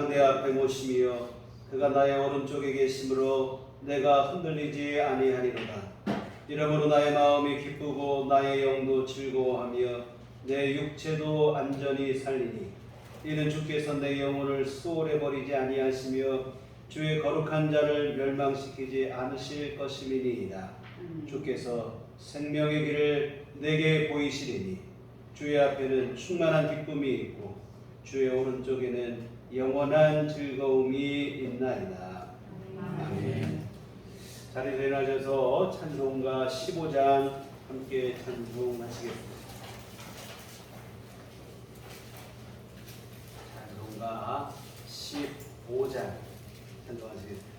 항상 내 앞에 모심이여 그가 나의 오른쪽에 계심으로 내가 흔들리지 아니하리로다. 이러므로 나의 마음이 기쁘고 나의 영도 즐거워하며 내 육체도 안전히 살리니 이는 주께서 내 영혼을 수월해 버리지 아니하시며 주의 거룩한 자를 멸망시키지 않으실 것임이니이다. 주께서 생명의 길을 내게 보이시리니 주의 앞에는 충만한 기쁨이 있고 주의 오른쪽에는 영원한 즐거움이 있나이다. 아멘. 자리에 일어나셔서 찬송가 15장 함께 찬송하시겠습니다. 찬송가 15장 찬송하시겠습니다.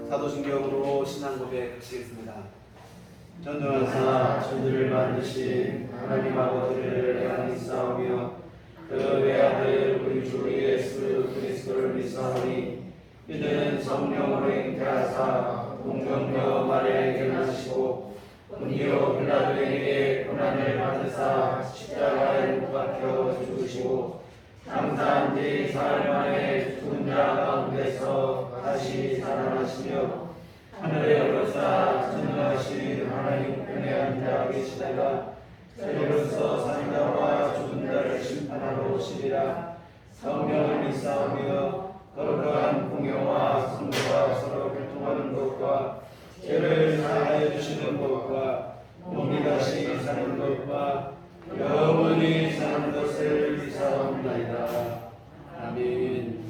사도신경으로 신앙 고백하시겠습니다. 전능하사 천지를 만드신 하나님 아버지를 애안히 싸우며 그 외아들 우리 주 예수 그리스도를 믿사오니 이는 성령으로 잉태하사 동정녀 마리아에게 나시고 본디오 빌라도에게 고난을 받으사 십자가에 못 박혀 죽으시고 장사한 지 사흘 만에 죽은 자 가운데서 다시 살아나시며 하늘에 오르사 전능하신 하나님 우편에 앉아 계시다가 저희로서 산 자와 죽은 자를 심판하러 오시리라. 성령을 믿사오며 거룩한 공효와 성도가 서로 교통하는 것과 죄를 사하여 주시는 것과 몸이 다시 사는 것과 영원히 사는 것을 믿사옵나이다. 아멘.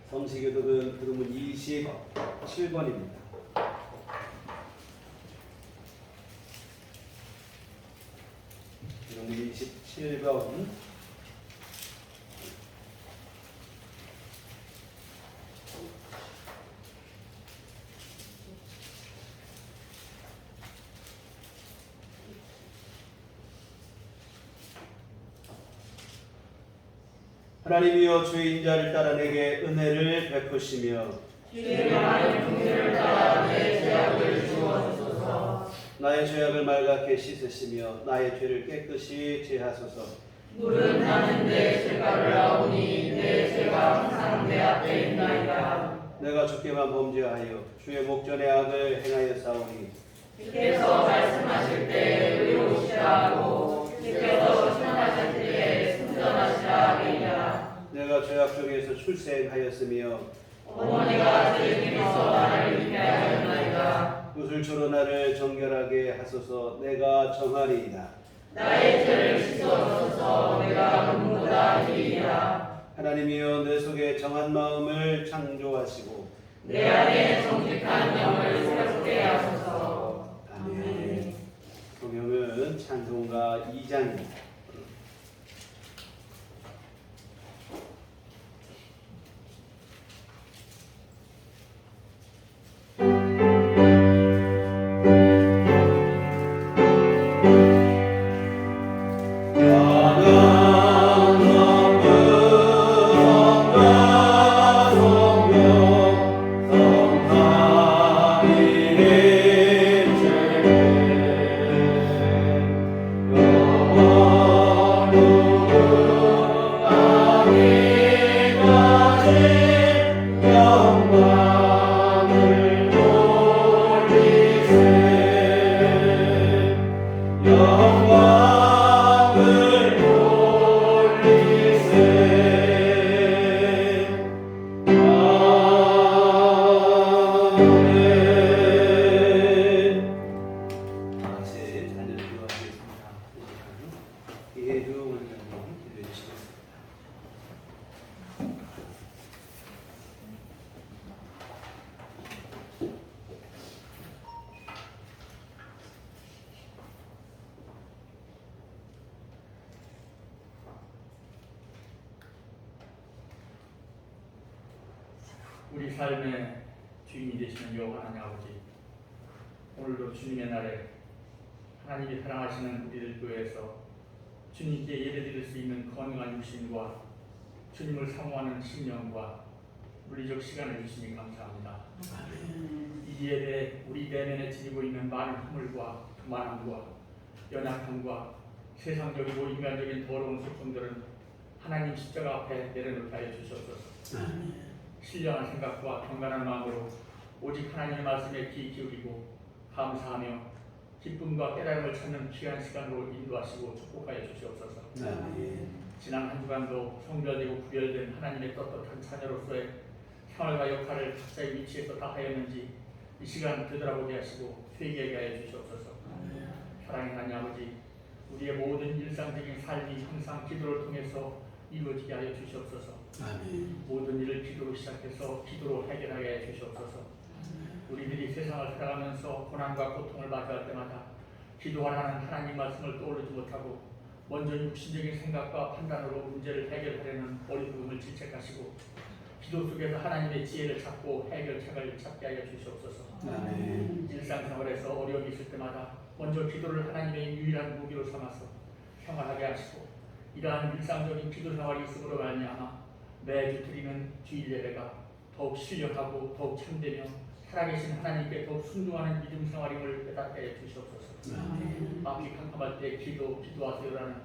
성시교독은 그러면 27번입니다. 그러면 27번 하나님이여 주의 인자를 따라 내게 은혜를 베푸시며 주의 많은 긍휼을 따라 내 죄악을 지워주소서. 나의 죄악을 말갛게 씻으시며 나의 죄를 깨끗이 제하소서. 물은 나는 내 죄가를 아오니 내 죄가 항상 내 앞에 있나이다. 내가 주께만 범죄하여 주의 목전의 악을 행하여 싸우니 주께서 말씀하실 때 의로우시라 하고 주께서 시험하실 때에 순전하시라 하리이다. 내가 죄악 중에서 출생하였으며 어머니가 죄 중에서 나를 잇게 하였나이다. 구슬초로 나를 정결하게 하소서. 내가 정하리이다. 나의 죄를 씻어주소서. 내가 눈보다 희리이다. 하나님이여 내 속에 정한 마음을 창조하시고 내 안에 정직한 영을 새롭게 하소서. 아멘. 성경은 찬송가 2장입니다. 우리 삶의 주인이 되시는 여호와 하나님 아버지, 오늘도 주님의 날에 하나님이 사랑하시는 우리들 교회에서 주님께 예배드릴 수 있는 건강한 육신과 주님을 사모하는 심령과 물리적 시간을 주시니 감사합니다. 이 예배에 우리 내면에 지니고 있는 많은 허물과 교만함과 연약함과 세상적이고 인간적인 더러운 속성들은 하나님 십자가 앞에 내려놓게 하여 주시옵소서. 신령한 생각과 경건한 마음으로 오직 하나님의 말씀에 귀 기울이고 감사하며 기쁨과 깨달음을 찾는 귀한 시간으로 인도하시고 축복하여 주시옵소서. 지난 한 주간도 성별되고 구별된 하나님의 떳떳한 자녀로서의 생활과 역할을 각자의 위치에서 다 하였는지 이 시간 되돌아보게 하시고 회개하게 하여 주시옵소서. 사랑의 하나님 아버지, 우리의 모든 일상적인 삶이 항상 기도를 통해서 이루어지게 하여 주시옵소서. 모든 일을 기도로 시작해서 기도로 해결하게 해 주시옵소서. 우리들이 세상을 살아가면서 고난과 고통을 마주할 때마다 기도하라는 하나님 말씀을 떠올리지 못하고 먼저 육신적인 생각과 판단으로 문제를 해결하려는 어리석음을 질책하시고 기도 속에서 하나님의 지혜를 찾고 해결책을 찾게 하여 주시옵소서. 일상생활에서 어려움이 있을 때마다 먼저 기도를 하나님의 유일한 무기로 삼아서 생활하게 하시고 이러한 일상적인 기도 생활이 있음으로 말미암아 매주 드리는 주일 예배가 더욱 신령하고 더욱 참되며 살아계신 하나님께 더욱 순종하는 믿음 생활임을 깨닫게 해 주시옵소서. 앞이 캄캄할 때 기도하세요라는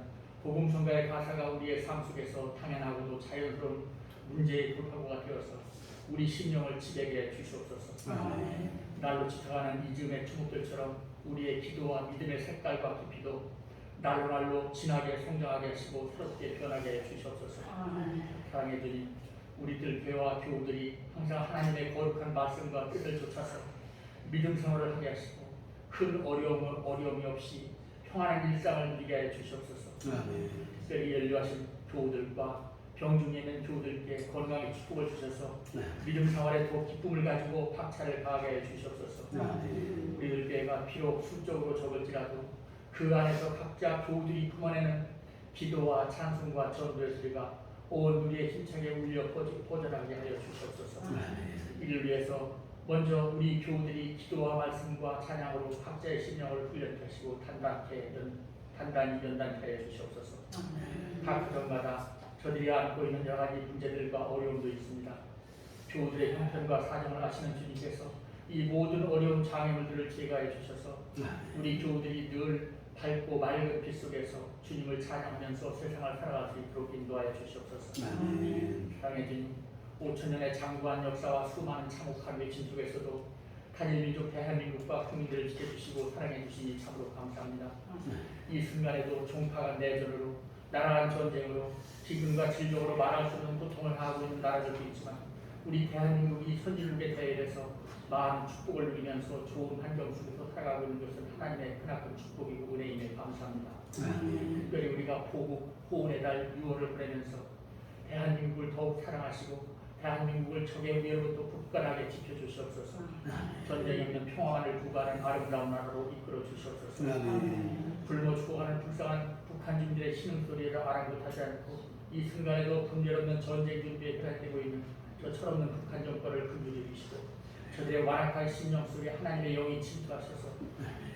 복음 성가의 가사가 우리의 삶 속에서 당연하고도 자연스러운 문제의 돌파구가 되어서 우리 심령을 지배하게 해 주시옵소서. 날로 지쳐가는 이 즈음의 주목들처럼 우리의 기도와 믿음의 색깔과 깊이도 날로 진하게 성장하게 하시고 새롭게 변하게 해 주시옵소서. 사랑해 주님, 우리들 교회와 교우들이 항상 하나님의 거룩한 말씀과 뜻을 쫓아서 믿음 생활을 하게 하시고 큰 어려움이 없이 평안한 일상을 누리게 해 주시옵소서. 특별히 연료하신 교우들과 병중에 있는 교우들께 건강의 축복을 주셔서 믿음 생활에 더 기쁨을 가지고 박차를 가하게 해 주시옵소서. 우리들 교회가 비록 수적으로 적을지라도 그 안에서 각자 교우들이 품어내는 기도와 찬송과 전도의 소리가 온 우리의 힘차게 울려 퍼져나가게 하여 주시옵소서. 이를 위해서 먼저 우리 교우들이 기도와 말씀과 찬양으로 각자의 심령을 훈련케 하시고 단단히 연단케 하여 주시옵소서. 각 구정마다 저들이 안고 있는 여러 가지 문제들과 어려움도 있습니다. 교우들의 형편과 사정을 아시는 주님께서 이 모든 어려운 장애물들을 제거해 주셔서 우리 교우들이 늘 밝고 맑은 빛 속에서 주님을 찬양하면서 세상을 살아갈 수 있도록 인도하여 주시옵소서. 사랑의 주님, 5천년의 장구한 역사와 수많은 참혹한 외침 속에서도 단일 민족 대한민국과 국민들을 지켜주시고 사랑해 주시니 참으로 감사합니다. 이 순간에도 종파간 내전으로 나라간 전쟁으로 지금과 질적으로 말할 수 없는 고통을 하고 있는 나라들도 있지만 우리 대한민국이 선진국에 대해서 많은 축복을 누리면서 좋은 환경 속에서 살아가고 있는 것은 하나님의 크나큰 축복이고 은혜임에 감사합니다. 특별히 우리가 보국, 호운의 달 6월을 보내면서 대한민국을 더욱 사랑하시고 대한민국을 적의 위협으로부터 굳건하게 지켜주시옵소서. 전쟁이 없는 평화를 구가하는 아름다운 나라로 이끌어 주시옵소서. 굶어 죽어가는 불쌍한 북한 주민들의 신음소리를 아랑곳하지 않고 이 순간에도 분별 없는 전쟁 준비에 혈안되고 있는 저 철없는 북한 정권을 근절해 주시고 저들의 완악한 심령 속에 하나님의 영이 침투하셔서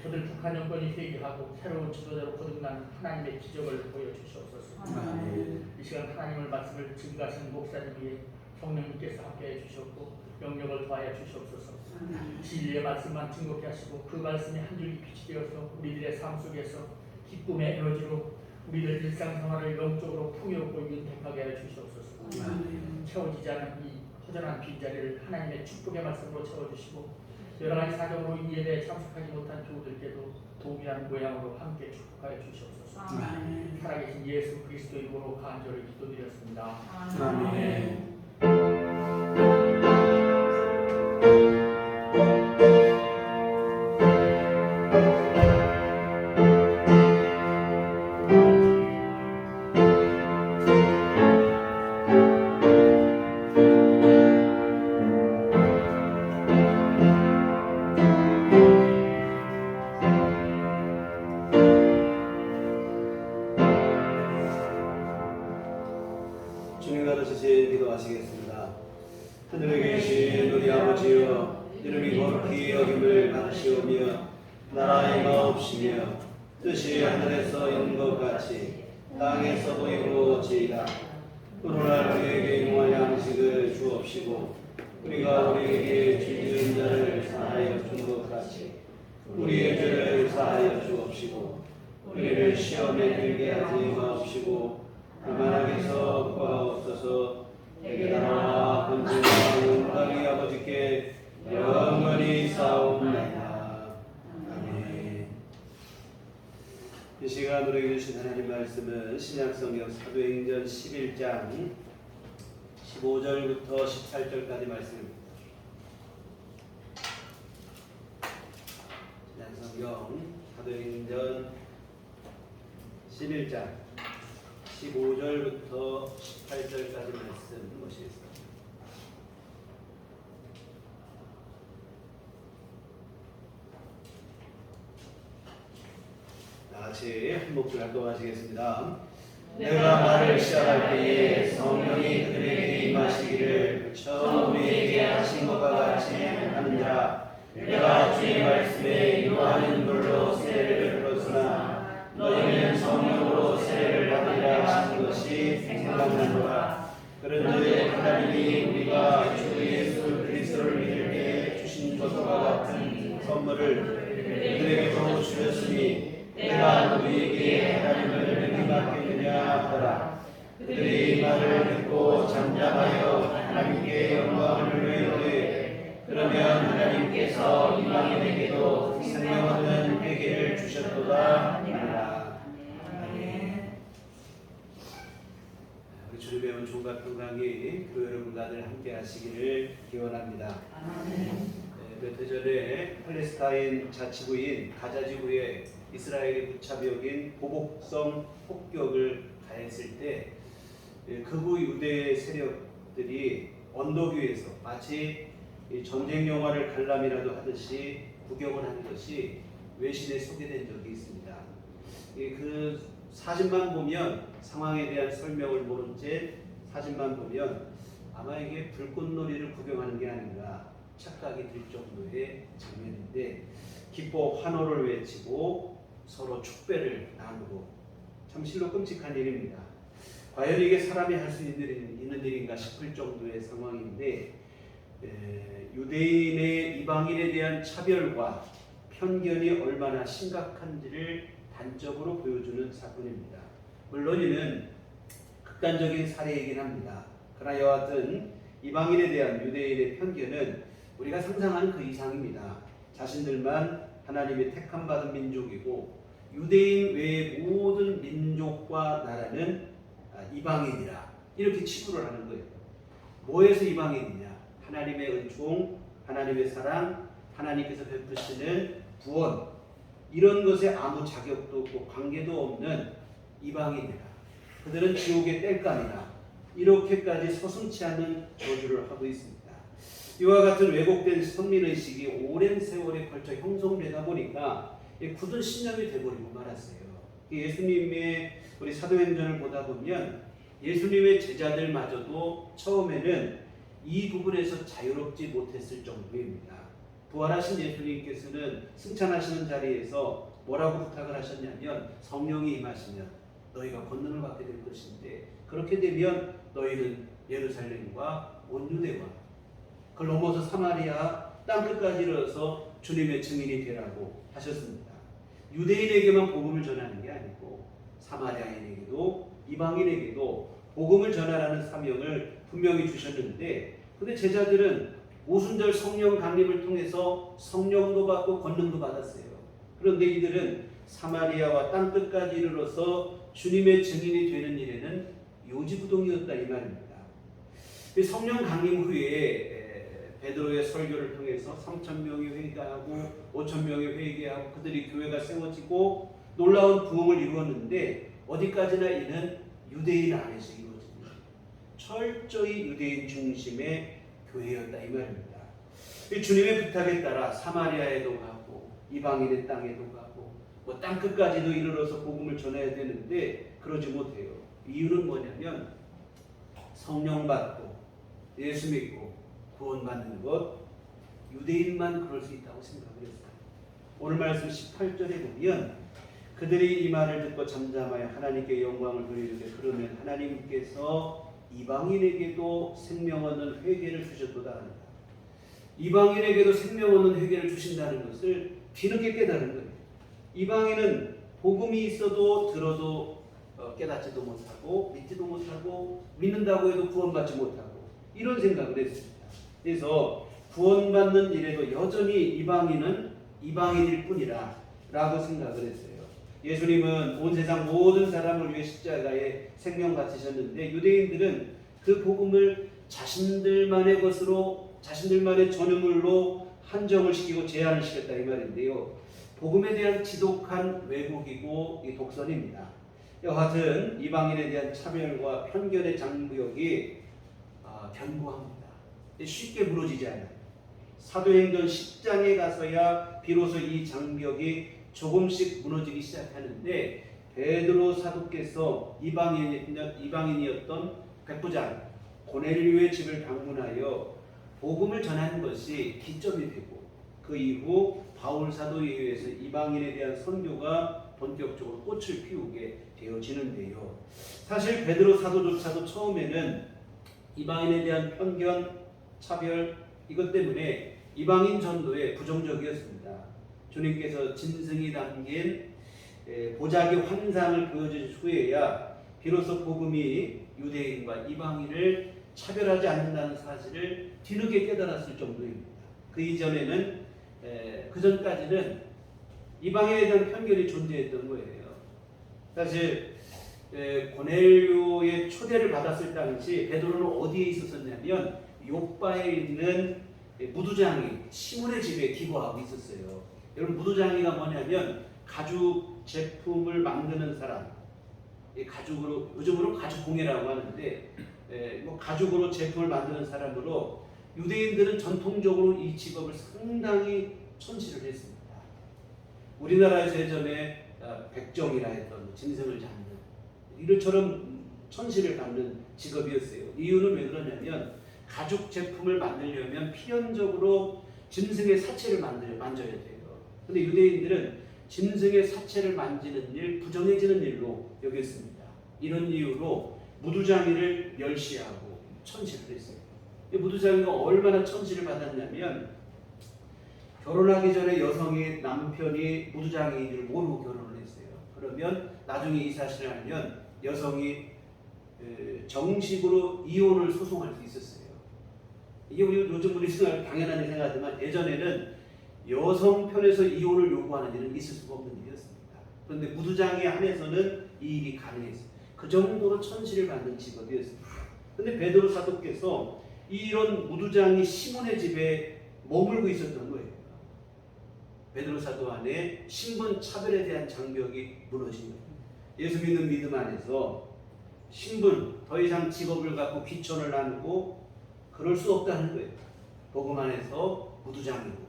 저들 북한 정권이 회개하고 새로운 지도자로 거듭나는 하나님의 기적을 보여주시옵소서. 이 시간 하나님의 말씀을 증거하시는 목사님 위에 성령님께서 함께해 주셨고 영역을 더하여 주시옵소서. 진리의 말씀만 증거케 하시고 그 말씀이 한 줄기 빛이 되어서 우리들의 삶 속에서 기쁨의 에너지로 우리들 일상생활을 영적으로 풍요롭고 윤택하게 하여 주시옵소서. 채워지지 않은 이 허전한 빈자리를 하나님의 축복의 말씀으로 채워주시고 여러 가지 사정으로 이 예배에 참석하지 못한 교우들께도 도움이라는 모양으로 함께 축복하여 주시옵소서. 살아계신 예수 그리스도의 이름으로 간절히 기도드렸습니다. 아멘. 주님 가르치신 기도하시겠습니다. 하늘에 계신 우리 아버지여, 이름이 거룩히 여김을 받으시오며 나라의 마옵시며 뜻이 하늘에서 이룬 것 같이 땅에서도 이루어지이다. 오늘날 우리에게 용할 양식을 주옵시고 우리가 우리에게 죄 지은 자를 사하여 준 것 같이 우리의 죄를 사하여 주옵시고 우리를 시험에 들게 하지 마옵시고 다만 악에서 구하옵소서. 내게 나라와 권세와 영광이 아버지께 영원히 싸움나이다. 아멘. 이 시간 우리에게 주신 하나님 말씀은 신약성경 사도행전 11장 15절부터 18절까지 말씀입니다. 신약성경 사도행전 11장 15절부터 18절까지 말씀 보시겠습니다. 같이 한 목소리 활동하시겠습니다. 내가 말을 시작할 때에 성령이 그들에게 임하시기를 처음 우리에게 하신 것과 같이 하느니라. 내가 주의 말씀에 요한은 물로 세례를 들었으나 너희는 성령으로 세례를 받으리라 하신 것이 생각나노라. 그런즉 하나님이 우리가 주 예수 그리스도를 믿을 때 주신 것과 같은 선물을 그들에게도 주셨으니 내가 너희에게 하나님을 믿겠느냐 하더라. 그들이 이 말을 듣고 잠잠하여 하나님께 영광을 돌리되 그러면 하나님께서 이방인에게도 생명 없는 회개를 주셨도다 하니라. 아멘. 우리 주를 배운 종각 평강이 교회 여러분 다들 함께 하시기를 기원합니다. 몇 해 전에 팔레스타인 자치구인 가자 지구에 이스라엘이 무차별 여긴 보복성 폭격을 가했을 때 극우 유대 세력들이 언덕 위에서 마치 전쟁 영화를 관람이라도 하듯이 구경을 한 것이 외신에 소개된 적이 있습니다. 그 사진만 보면 상황에 대한 설명을 모른 채 사진만 보면 아마 이게 불꽃놀이를 구경하는 게 아닌가 착각이 들 정도의 장면인데 기뻐 환호를 외치고 서로 축배를 나누고 참 실로 끔찍한 일입니다. 과연 이게 사람이 할 수 있는 일인가 싶을 정도의 상황인데 유대인의 이방인에 대한 차별과 편견이 얼마나 심각한지를 단적으로 보여주는 사건입니다. 물론 이는 극단적인 사례이긴 합니다. 그러나 여하튼 이방인에 대한 유대인의 편견은 우리가 상상하는 그 이상입니다. 자신들만 하나님의 택함받은 민족이고 유대인 외의 모든 민족과 나라는 이방인이라 이렇게 치부를 하는 거예요. 뭐에서 이방인이냐? 하나님의 은총, 하나님의 사랑, 하나님께서 베푸시는 구원, 이런 것에 아무 자격도 없고 관계도 없는 이방인이라, 그들은 지옥의 땔감이라, 이렇게까지 서슴지 않는 저주를 하고 있습니다. 이와 같은 왜곡된 선민의식이 오랜 세월에 걸쳐 형성되다 보니까 굳은 신념이 되어버리고 말았어요. 예수님의 우리 사도행전을 보다 보면 예수님의 제자들마저도 처음에는 이 부분에서 자유롭지 못했을 정도입니다. 부활하신 예수님께서는 승천하시는 자리에서 뭐라고 부탁을 하셨냐면 성령이 임하시면 너희가 권능을 받게 될 것인데 그렇게 되면 너희는 예루살렘과 온 유대와 그걸 넘어서 사마리아 땅끝까지 이르러서 주님의 증인이 되라고 하셨습니다. 유대인에게만 복음을 전하는 게 아니고 사마리아인에게도 이방인에게도 복음을 전하라는 사명을 분명히 주셨는데, 근데 제자들은 오순절 성령 강림을 통해서 성령도 받고 권능도 받았어요. 그런데 이들은 사마리아와 땅끝까지 이르러서 주님의 증인이 되는 일에는 요지부동이었다 이 말입니다. 성령 강림 후에 베드로의 설교를 통해서 3,000명이 회개하고 5,000명이 회개하고 그들이 교회가 세워지고 놀라운 부흥을 이루었는데 어디까지나 이는 유대인 안에서 이루어집니다. 철저히 유대인 중심의 교회였다 이 말입니다. 주님의 부탁에 따라 사마리아에도 가고 이방인의 땅에도 가고 뭐 땅끝까지도 이르러서 복음을 전해야 되는데 그러지 못해요. 이유는 뭐냐면 성령 받고 예수 믿고 구원받는 것, 유대인만 그럴 수 있다고 생각했어요. 오늘 말씀 18절에 보면 그들이 이 말을 듣고 잠잠하여 하나님께 영광을 돌리는데 그러면 하나님께서 이방인에게도 생명 얻는 회개를 주셨도다 합니다. 이방인에게도 생명 얻는 회개를 주신다는 것을 뒤늦게 깨달은 거예요. 이방인은 복음이 있어도 들어도 깨닫지도 못하고 믿지도 못하고 믿는다고 해도 구원받지 못하고 이런 생각을 했습니다. 그래서 구원받는 일에도 여전히 이방인은 이방인일 뿐이라 라고 생각을 했어요. 예수님은 온 세상 모든 사람을 위해 십자가에 생명 바치셨는데 유대인들은 그 복음을 자신들만의 것으로 자신들만의 전유물로 한정을 시키고 제한을 시켰다 이 말인데요. 복음에 대한 지독한 왜곡이고 독선입니다. 여하튼 이방인에 대한 차별과 편견의 장벽이 견고합니다. 쉽게 무너지지 않아요. 사도행전 10장에 가서야 비로소 이 장벽이 조금씩 무너지기 시작하는데 베드로 사도께서 이방인이었던 백부장 고넬료의 집을 방문하여 복음을 전하는 것이 기점이 되고 그 이후 바울 사도에 의해서 이방인에 대한 선교가 본격적으로 꽃을 피우게 되어지는데요. 사실 베드로 사도조차도 처음에는 이방인에 대한 편견, 차별 이것 때문에 이방인 전도에 부정적이었습니다. 주님께서 진승이 담긴 보자기 환상을 보여주신 후에야 비로소 복음이 유대인과 이방인을 차별하지 않는다는 사실을 뒤늦게 깨달았을 정도입니다. 그 이전에는 그 전까지는 이방인에 대한 편견이 존재했던 거예요. 사실 고넬료의 초대를 받았을 당시 베드로는 어디에 있었었냐면 요바에 있는 무두장이 시몬의 집에 기거하고 있었어요. 여러분 무두장이가 뭐냐면 가죽 제품을 만드는 사람, 가죽으로 요즘으로 가죽공예라고 하는데 가죽으로 제품을 만드는 사람으로 유대인들은 전통적으로 이 직업을 상당히 천시를 했습니다. 우리나라에서 예전에 백정이라 했던 짐승을 잡는 이를처럼 천시를 받는 직업이었어요. 이유는 왜 그러냐면 가죽 제품을 만들려면 필연적으로 짐승의 사체를 만져야 돼요. 그런데 유대인들은 짐승의 사체를 만지는 일, 부정해지는 일로 여겼습니다. 이런 이유로 무두장이를 멸시하고 천시를 했어요. 이 무두장이가 얼마나 천시를 받았냐면 결혼하기 전에 여성의 남편이 무두장이인 줄 모르고 결혼을 했어요. 그러면 나중에 이 사실을 알면 여성이 정식으로 이혼을 소송할 수 있었어요. 이게 요즘 우리 생각 당연한 일 생각하지만 예전에는 여성 편에서 이혼을 요구하는 일은 있을 수가 없는 일이었습니다. 그런데 무두장에 한해서는 이 일이 가능했어요. 그 정도로 천시를 받는 직업이었습니다. 그런데 베드로 사도께서 이런 무두장이 시몬의 집에 머물고 있었던 거예요. 베드로 사도 안에 신분 차별에 대한 장벽이 무너진 거예요. 예수 믿는 믿음 안에서 신분, 더 이상 직업을 갖고 귀천을 나누고 그럴 수 없다는 거예요. 복음 안에서 무두장이고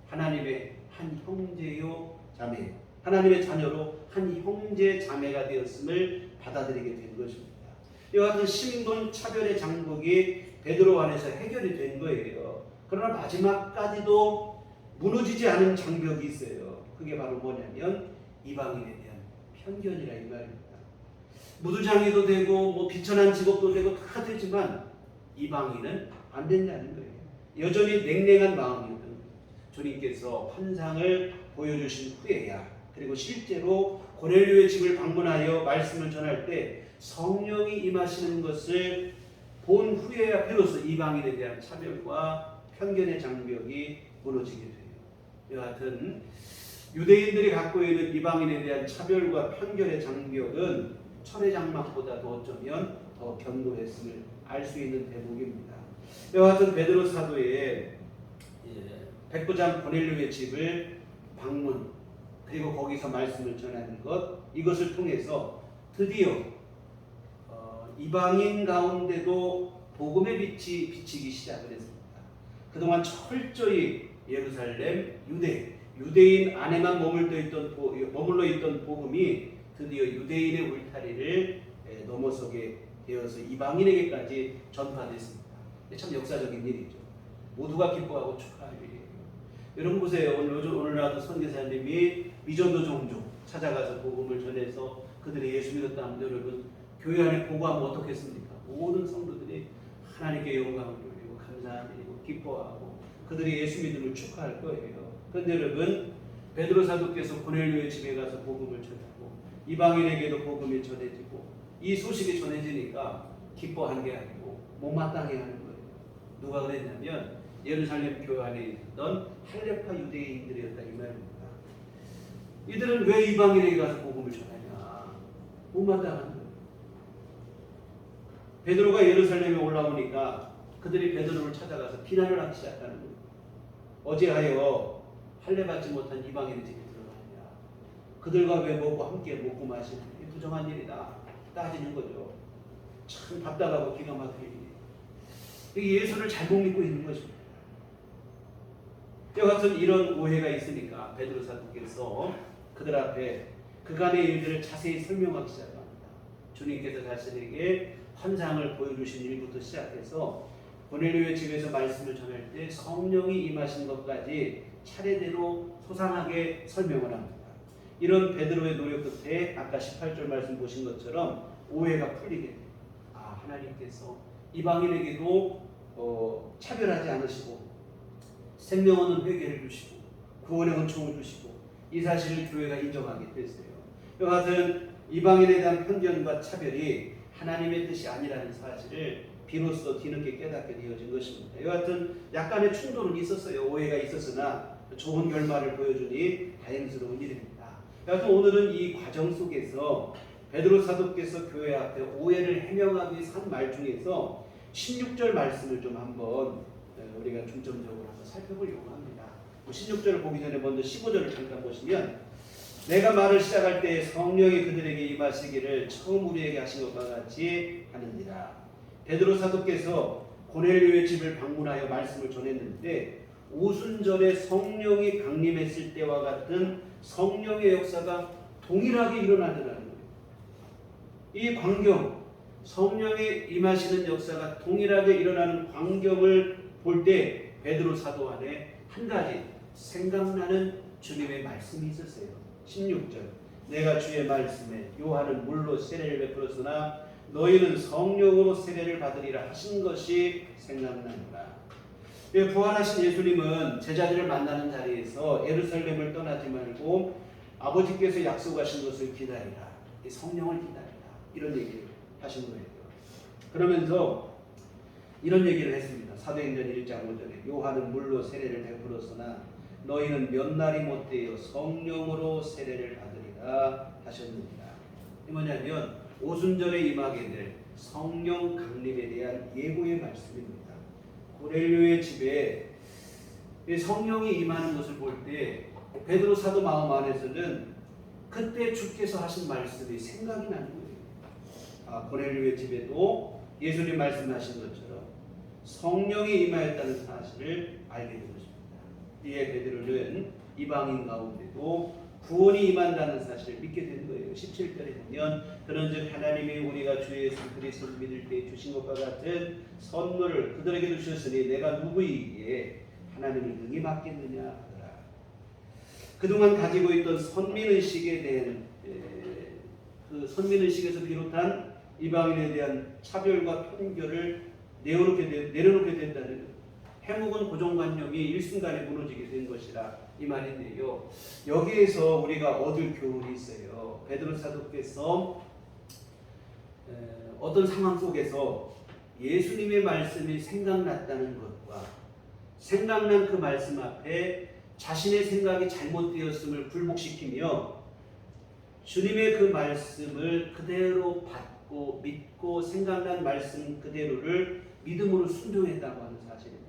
하나님의 한 형제요 자매요. 하나님의 자녀로 한 형제 자매가 되었음을 받아들이게 된 것입니다. 이와 같은 신분 차별의 장벽이 베드로 안에서 해결이 된 거예요. 그러나 마지막까지도 무너지지 않은 장벽이 있어요. 그게 바로 뭐냐면 이방인에 대한 편견이라 이 말입니다. 무두장이도 되고 뭐 비천한 직업도 되고 다 되지만 이방인은 안 된다는 거예요. 여전히 냉랭한 마음이거든요. 주님께서 환상을 보여주신 후에야 그리고 실제로 고넬료의 집을 방문하여 말씀을 전할 때 성령이 임하시는 것을 본 후에야 비로소 이방인에 대한 차별과 편견의 장벽이 무너지게 돼요. 이와 같은 유대인들이 갖고 있는 이방인에 대한 차별과 편견의 장벽은 철의 장막보다도 어쩌면 더 견고했음을 알 수 있는 대목입니다. 이와 같은 베드로 사도의 백부장 고넬료의 집을 방문 그리고 거기서 말씀을 전하는 것 이것을 통해서 드디어 이방인 가운데도 복음의 빛이 비치기 시작을 했습니다. 그동안 철저히 예루살렘 유대인 안에만 머물러 있던 복음이 드디어 유대인의 울타리를 넘어서게 되어서 이방인에게까지 전파됐습니다. 참 역사적인 일이죠. 모두가 기뻐하고 축하할 일이에요. 여러분 보세요. 오늘날도 선교사님이 미전도 종종 찾아가서 복음을 전해서 그들이 예수 믿었다 하면 여러분 교회 안에 보고하면 어떻겠습니까? 모든 성도들이 하나님께 영광을 돌리고 감사드리고 기뻐하고 그들이 예수 믿음을 축하할 거예요. 그런데 여러분 베드로 사도께서 고넬료의 집에 가서 복음을 전하고 이방인에게도 복음이 전해지고 이 소식이 전해지니까 기뻐하는 게 아니고 못마땅해 하는 거예요. 누가 그랬냐면 예루살렘 교회 안에 있던 할레파 유대인들이었다 이 말입니다. 이들은 왜 이방인에게 가서 복음을 전하냐? 못마땅한 거예요. 베드로가 예루살렘에 올라오니까 그들이 베드로를 찾아가서 비난을 하기 시작하는 거예요. 어찌하여 할례 받지 못한 이방인의 집에 들어가느냐? 그들과 왜 함께 먹고 마시는 게 부정한 일이다 따지는 거죠. 참 답답하고 기가 막히게 예수를 잘못 믿고 있는 것입니다. 이와 같은 이런 오해가 있으니까 베드로 사도께서 그들 앞에 그간의 일들을 자세히 설명하기 시작합니다. 주님께서 자신에게 환상을 보여주신 일부터 시작해서 고넬료의 집에서 말씀을 전할 때 성령이 임하신 것까지 차례대로 소상하게 설명을 합니다. 이런 베드로의 노력 끝에 아까 18절 말씀 보신 것처럼 오해가 풀리게 돼요. 하나님께서 이방인에게도 차별하지 않으시고 생명 얻는 회개를 주시고 구원의 은총을 주시고 이 사실을 교회가 인정하게 됐어요. 이와 같은 이방인에 대한 편견과 차별이 하나님의 뜻이 아니라는 사실을 비로소 뒤늦게 깨닫게 되어진 것입니다. 이와 같은 약간의 충돌은 있었어요. 오해가 있었으나 좋은 결말을 보여주니 다행스러운 일입니다. 여하튼 오늘은 이 과정 속에서 베드로 사도께서 교회 앞에 오해를 해명하기 위해서 한 말 중에서 16절 말씀을 좀 한번 우리가 중점적으로 한번 살펴보려고 합니다. 16절을 보기 전에 먼저 15절을 잠깐 보시면 내가 말을 시작할 때 성령이 그들에게 임하시기를 처음 우리에게 하신 것과 같이 하느니라. 베드로 사도께서 고넬료의 집을 방문하여 말씀을 전했는데 오순절에 성령이 강림했을 때와 같은 성령의 역사가 동일하게 일어나더라는 거예요. 이 광경, 성령이 임하시는 역사가 동일하게 일어나는 광경을 볼 때 베드로 사도 안에 한 가지 생각나는 주님의 말씀이 있었어요. 16절 내가 주의 말씀에 요한은 물로 세례를 베풀었으나 너희는 성령으로 세례를 받으리라 하신 것이 생각나노라. 부활하신 예수님은 제자들을 만나는 자리에서 예루살렘을 떠나지 말고 아버지께서 약속하신 것을 기다리라. 성령을 기다리라. 이런 얘기를 하신 거예요. 그러면서 이런 얘기를 했습니다. 사도행전 1장 5절에 요한은 물로 세례를 베풀었으나 너희는 몇 날이 못되어 성령으로 세례를 받으리라 하셨느니라. 이 뭐냐면 오순절에 임하게 될 성령 강림에 대한 예고의 말씀입니다. 고넬료의 집에 성령이 임하는 것을 볼 때 베드로 사도 마음 안에서는 그때 주께서 하신 말씀이 생각이 나는 거예요. 고넬료의 집에도 예수님 말씀하신 것처럼 성령이 임하였다는 사실을 알게 된 것입니다. 이에 베드로는 이방인 가운데도 구원이 임한다는 사실을 믿게 된 거예요. 17절에 보면 그런즉 하나님이 우리가 주 예수 그리스도를 믿을 때 주신 것과 같은 선물을 그들에게 주셨으니 내가 누구이기에 하나님을 능히 맡겠느냐 하더라. 그동안 가지고 있던 선민의식에 대한 그 선민의식에서 비롯한 이방인에 대한 차별과 편견을 내려놓게 된다는 해묵은 고정관념이 일순간에 무너지게 된 것이라 이 말인데요. 여기에서 우리가 얻을 교훈이 있어요. 베드로 사도께서 어떤 상황 속에서 예수님의 말씀이 생각났다는 것과 생각난 그 말씀 앞에 자신의 생각이 잘못되었음을 굴복시키며 주님의 그 말씀을 그대로 받고 믿고 생각난 말씀 그대로를 믿음으로 순종했다고 하는 사실입니다.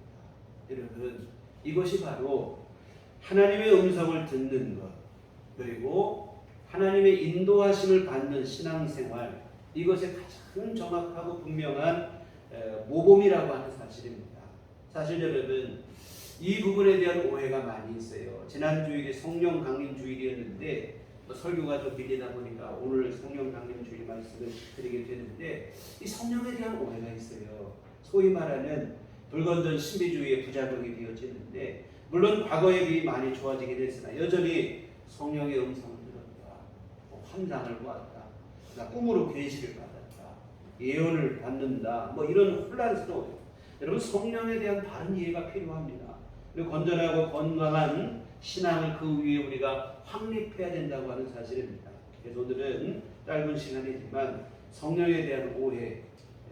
여러분, 이것이 바로 하나님의 음성을 듣는 것, 그리고 하나님의 인도하심을 받는 신앙생활, 이것의 가장 정확하고 분명한 모범이라고 하는 사실입니다. 사실 여러분, 이 부분에 대한 오해가 많이 있어요. 지난 주일이 성령 강림 주일이었는데 설교가 좀 밀리다 보니까 오늘 성령 강림 주일 말씀을 드리게 되는데 이 성령에 대한 오해가 있어요. 소위 말하는 불건전 신비주의의 부작용이 되어지는데, 물론 과거에 비해 많이 좋아지긴 했으나 여전히 성령의 음성을 들었다, 환상을 보았다, 꿈으로 계시를 받았다, 예언을 받는다, 이런 혼란스러워요. 여러분, 성령에 대한 바른 이해가 필요합니다. 그리고 건전하고 건강한 신앙을 그 위에 우리가 확립해야 된다고 하는 사실입니다. 그래서 오늘은 짧은 시간이지만 성령에 대한 오해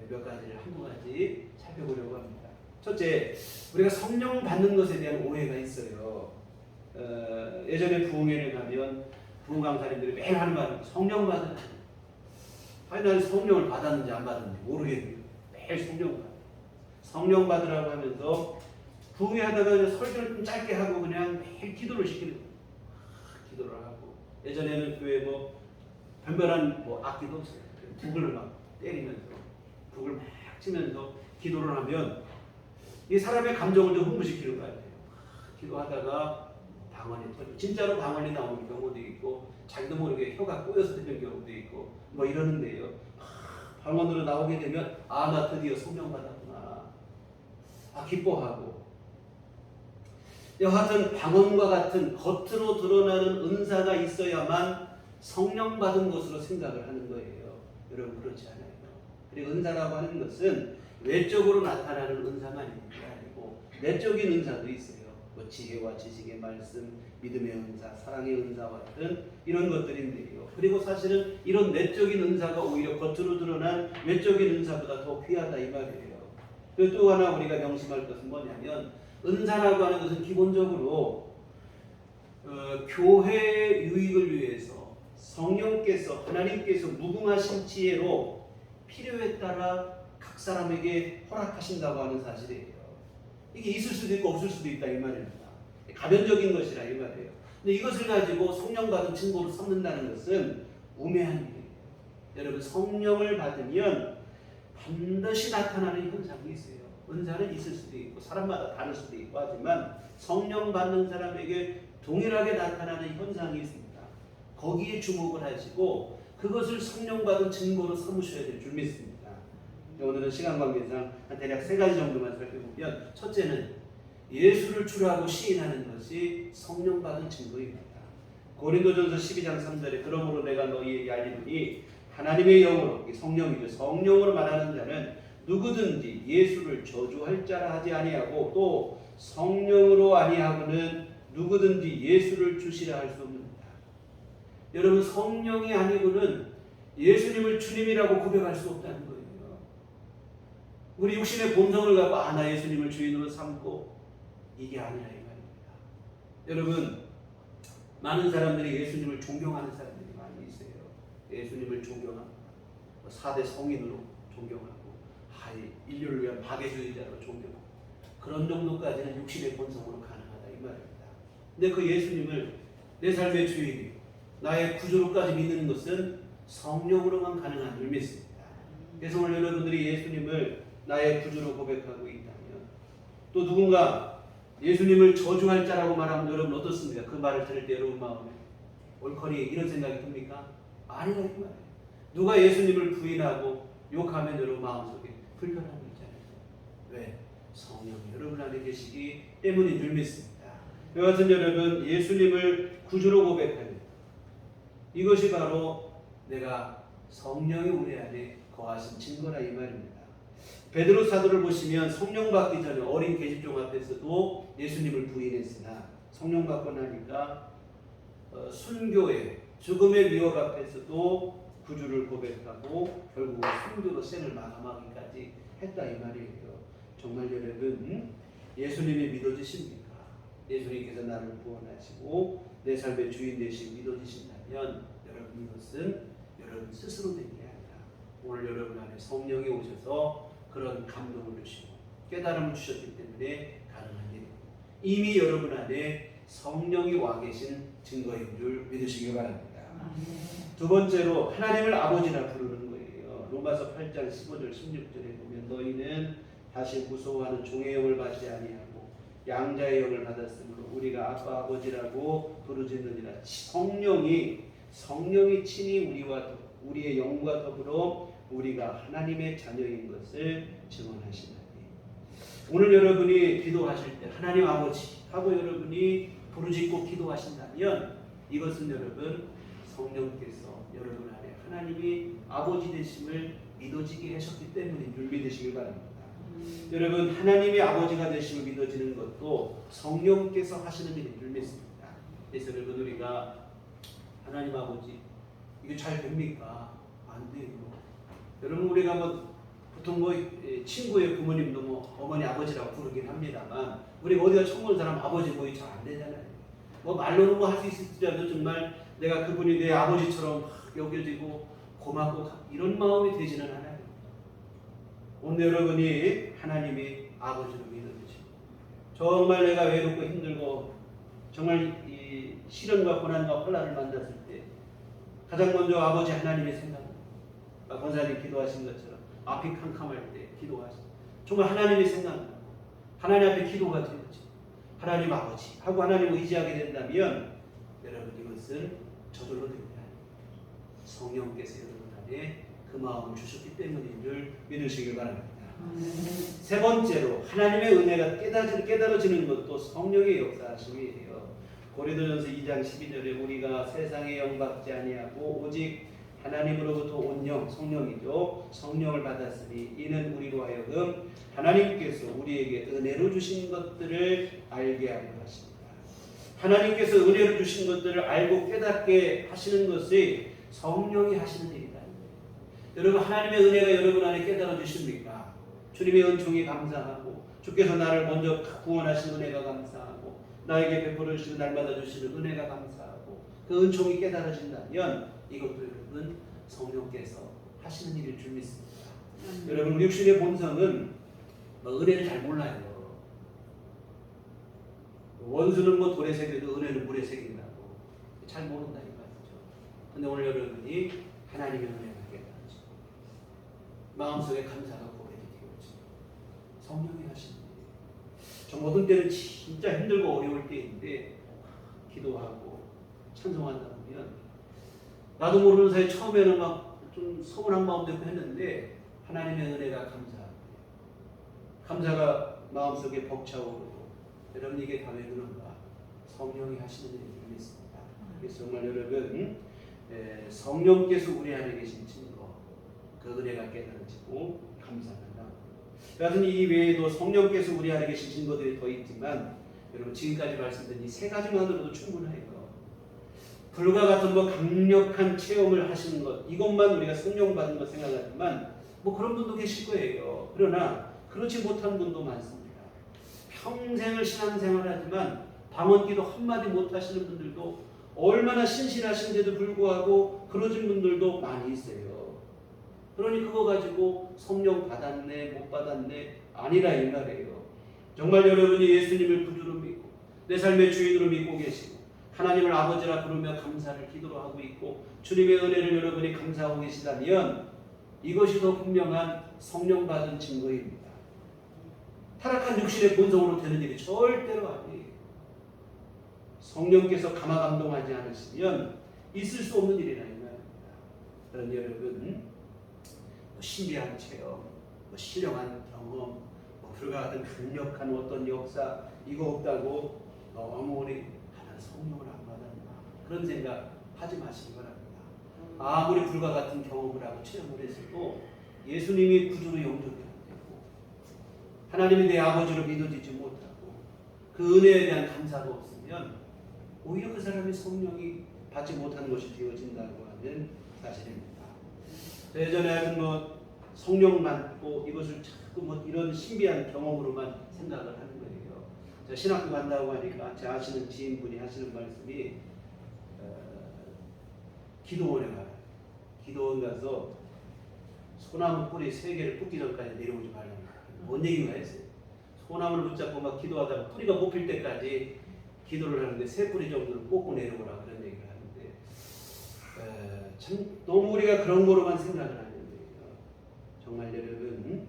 몇 가지를 한두 가지 살펴보려고 합니다. 첫째, 우리가 성령 받는 것에 대한 오해가 있어요. 예전에 부흥회를 가면 부흥 강사님들이 매일 하는 말은 성령 받은. 아니, 나는 성령을 받았는지 안 받았는지 모르겠네요. 매일 성령 받으라고 하면서 부흥회 하다가 설교를 좀 짧게 하고 그냥 매일 기도를 시키는 거예요. 기도를 하고, 예전에는 교회 변변한 악기도 없어요. 북을 막 때리면서, 북을 막 치면서 기도를 하면 이 사람의 감정을 좀 흥분시키는 거 같아요. 기도하다가 방언이 터지고, 진짜로 방언이 나오는 경우도 있고, 자기도 모르게 혀가 꼬여서 되는 경우도 있고, 이러는데요. 방언으로 나오게 되면 나 드디어 성령 받았구나, 기뻐하고. 여하튼 방언과 같은 겉으로 드러나는 은사가 있어야만 성령 받은 것으로 생각을 하는 거예요. 여러분, 그렇지 않아요. 그리고 은사라고 하는 것은 외적으로 나타나는 은사만 아니고 내적인 은사도 있어요. 지혜와 지식의 말씀, 믿음의 은사, 사랑의 은사와 같은 이런 것들인데요. 그리고 사실은 이런 내적인 은사가 오히려 겉으로 드러난 외적인 은사보다 더 귀하다 이 말이에요. 그리고 또 하나 우리가 명심할 것은 뭐냐면, 은사라고 하는 것은 기본적으로 교회의 유익을 위해서 성령께서, 하나님께서 무궁하신 지혜로 필요에 따라 각 사람에게 허락하신다고 하는 사실이에요. 이게 있을 수도 있고 없을 수도 있다 이 말입니다. 가변적인 것이라 이 말이에요. 근데 이것을 가지고 성령 받은 증거로 삼는다는 것은 우매한 일이에요. 여러분, 성령을 받으면 반드시 나타나는 현상이 있어요. 은사는 있을 수도 있고 사람마다 다를 수도 있고 하지만 성령 받는 사람에게 동일하게 나타나는 현상이 있습니다. 거기에 주목을 하시고 그것을 성령 받은 증거로 삼으셔야 될 줄 믿습니다. 오늘은 시간 관계상 대략 3가지 정도만 살펴보면, 첫째는 예수를 주라고 시인하는 것이 성령 받은 증거입니다. 고린도전서 12장 3절에 그러므로 내가 너희에게 알리노니 하나님의 영으로, 성령이죠. 성령으로 말하는 자는 누구든지 예수를 저주할 자라 하지 아니하고 또 성령으로 아니하고는 누구든지 예수를 주시라 할 수 없느니라. 여러분, 성령이 아니고는 예수님을 주님이라고 고백할 수 없다는 거예요. 우리 육신의 본성을 갖고 나 예수님을 주인으로 삼고 이게 아니라 이 말입니다. 여러분, 많은 사람들이 예수님을 존경하는 사람들이 많이 있어요. 예수님을 존경하고 4대 성인으로 존경하고 인류를 위한 파괴주의자로 존경하고 그런 정도까지는 육신의 본성으로 가능하다 이 말입니다. 근데 그 예수님을 내 삶의 주인이 나의 구주로까지 믿는 것은 성령으로만 가능한 줄 믿습니다. 그래서 오늘 여러분들이 예수님을 나의 구주로 고백하고 있다면 또 누군가 예수님을 저주할 자라고 말하면 여러분 어떻습니까? 그 말을 들을 때 여러분 마음에 옳거니 이런 생각이 듭니까? 아니라 이 말이에요. 누가 예수님을 부인하고 욕하면 여러분 마음속에 불편함이 있잖아요. 왜? 성령이 여러분 안에 계시기 때문인 줄 믿습니다. 이와 같은 여러분, 예수님을 구주로 고백하는 이것이 바로 내가 성령이 우리 안에 거하신 증거라 이 말입니다. 베드로 사도를 보시면 성령 받기 전에 어린 계집종 앞에서도 예수님을 부인했으나 성령 받고 나니까 순교의 죽음의 위협 앞에서도 구주를 고백하고 결국 순교로 생을 마감하기까지 했다 이 말이에요. 정말 여러분, 예수님이 믿어지십니까? 예수님께서 나를 구원하시고 내 삶의 주인 되신 믿어지신다면 여러분, 이것은 여러분 스스로 된 게 아니라 오늘 여러분 안에 성령이 오셔서 그런 감동을 주시고 깨달음을 주셨기 때문에 가능한 일입니다. 이미 여러분 안에 성령이 와 계신 증거인 줄 믿으시기 바랍니다. 두 번째로 하나님을 아버지라 부르는 거예요. 로마서 8장 15절 16절에 보면 너희는 다시 무서워하는 종의 영을 받지 아니하고 양자의 영을 받았으므로 우리가 아빠 아버지라고 부르짖느니라. 성령이 친히 우리의 영과 더불어 우리가 하나님의 자녀인 것을 증언하시나니. 오늘 여러분이 기도하실 때 하나님 아버지 하고 여러분이 부르짖고 기도하신다면 이것은 여러분 성령께서 여러분 안에 하나님이 아버지 되심을 믿어지게 하셨기 때문인 줄 믿으시길 바랍니다. 여러분, 하나님이 아버지가 되심을 믿어지는 것도 성령께서 하시는 일인 줄 믿습니다. 그래서 여러분, 우리가 하나님 아버지 이게 잘 됩니까? 안 돼요. 여러분, 우리가 보통 친구의 부모님도 어머니 아버지라고 부르긴 합니다만 우리가 어디가 처음 온 사람 아버지 잘 안 되잖아요. 말로는 할 수 있을지라도 정말 내가 그분이 내 아버지처럼 여겨지고 고맙고 이런 마음이 되지는 않아요. 오늘 여러분이 하나님이 아버지로 믿어주시고 정말 내가 외롭고 힘들고 정말 이 시련과 고난과 혼란을 만났을 때 가장 먼저 아버지 하나님이 생각납니다. 권사님 기도하신 것처럼 앞이 캄캄할 때 기도하시고 정말 하나님이 생각나고 하나님 앞에 기도가 되었지. 하나님 아버지 하고 하나님을 의지하게 된다면 여러분, 이것은 저절로 됩니다. 성령께서 여러분 안에 그 마음을 주셨기 때문인 줄 믿으시길 바랍니다. 세 번째로 하나님의 은혜가 깨달아지는 것도 성령의 역사하심이에요. 고린도전서 2장 12절에 우리가 세상의 영 받지 아니하고 오직 하나님으로부터 온 영, 성령이죠. 성령을 받았으니 이는 우리로 하여금 하나님께서 우리에게 은혜로 주신 것들을 알게 하려 하십니다. 하나님께서 은혜로 주신 것들을 알고 깨닫게 하시는 것이 성령이 하시는 일이다. 여러분, 하나님의 은혜가 여러분 안에 깨달아 주십니까? 주님의 은총이 감사하고 주께서 나를 먼저 구원하신 은혜가 감사하고 나에게 베풀어 주시는 날마다 주시는 은혜가 감사하고 그 은총이 깨달아진다면 이것도 여러분 성령께서 하시는 일일 줄 믿습니다. 여러분, 우리 육신의 본성은 은혜를 잘 몰라요. 원수는 돌에 새겨도 은혜는 물에 새긴다고 잘 모른다 이 말이죠. 근데 오늘 여러분이 하나님의 은혜가 깨달아지고 마음속에 감사가 고백이 되어지고 성령이 하시는 일이에요. 좀 어떤 때는 진짜 힘들고 어려울 때인데 기도하고 찬송한다 보면 나도 모르는 사이에 처음에는 좀 서운한 마음도 있고 했는데 하나님의 은혜가 감사가 마음속에 벅차오르고 여러분, 이게 다 왜 그런가? 성령이 하시는 일을 믿습니다. 그래서 정말 여러분 성령께서 우리 안에 계신 증거, 그 은혜가 깨달아지고 감사합니다. 여하튼 이 외에도 성령께서 우리 안에 계신 증거들이 더 있지만 여러분 지금까지 말씀드린 이 세 가지만으로도 충분해요. 불과 같은 강력한 체험을 하시는 것, 이것만 우리가 성령 받은 것 생각하지만 그런 분도 계실 거예요. 그러나 그렇지 못한 분도 많습니다. 평생을 신앙생활을 하지만 방언기도 한마디 못 하시는 분들도 얼마나 신실하신데도 불구하고 그러진 분들도 많이 있어요. 그러니 그거 가지고 성령 받았네 못 받았네 아니라 이 말이에요. 정말 여러분이 예수님을 구주로 믿고 내 삶의 주인으로 믿고 계시고 하나님을 아버지라 부르며 감사를 기도로 하고 있고 주님의 은혜를 여러분이 감사하고 계시다면 이것이 더 분명한 성령 받은 증거입니다. 타락한 육신의 본성으로 되는 일이 절대로 아니에요. 성령께서 감화감동하지 않으시면 있을 수 없는 일이라 이 말입니다. 그런 여러분 신비한 체험, 신령한 경험, 불과 같은 강력한 어떤 역사 이거 없다고 너무 우리 성령을 안 받았나 그런 생각 하지 마시기 바랍니다. 아무리 불과 같은 경험을 하고 체험을 했어도 예수님이 구주로 영접이 안 되고 하나님이 내 아버지로 믿어지지 못하고 그 은혜에 대한 감사가 없으면 오히려 그 사람이 성령이 받지 못하는 것이 되어진다고 하는 사실입니다. 예전에 하여튼 성령 받고 이것을 자꾸 이런 신비한 경험으로만 생각을 하는 거예요. 신학교 간다고 하니까 제 아시는 지인분이 하시는 말씀이 기도원에 가요. 기도원 가서 소나무 뿌리 3개를 뽑기 전까지 내려오지 말라고. 뭔 얘기가 했어요? 소나무를 붙잡고 막 기도하다가 뿌리가 뽑힐 때까지 기도를 하는데 3뿌리 정도를 뽑고 내려오라 그런 얘기를 하는데 참 너무 우리가 그런 거로만 생각을 하는 거예요. 정말 여러분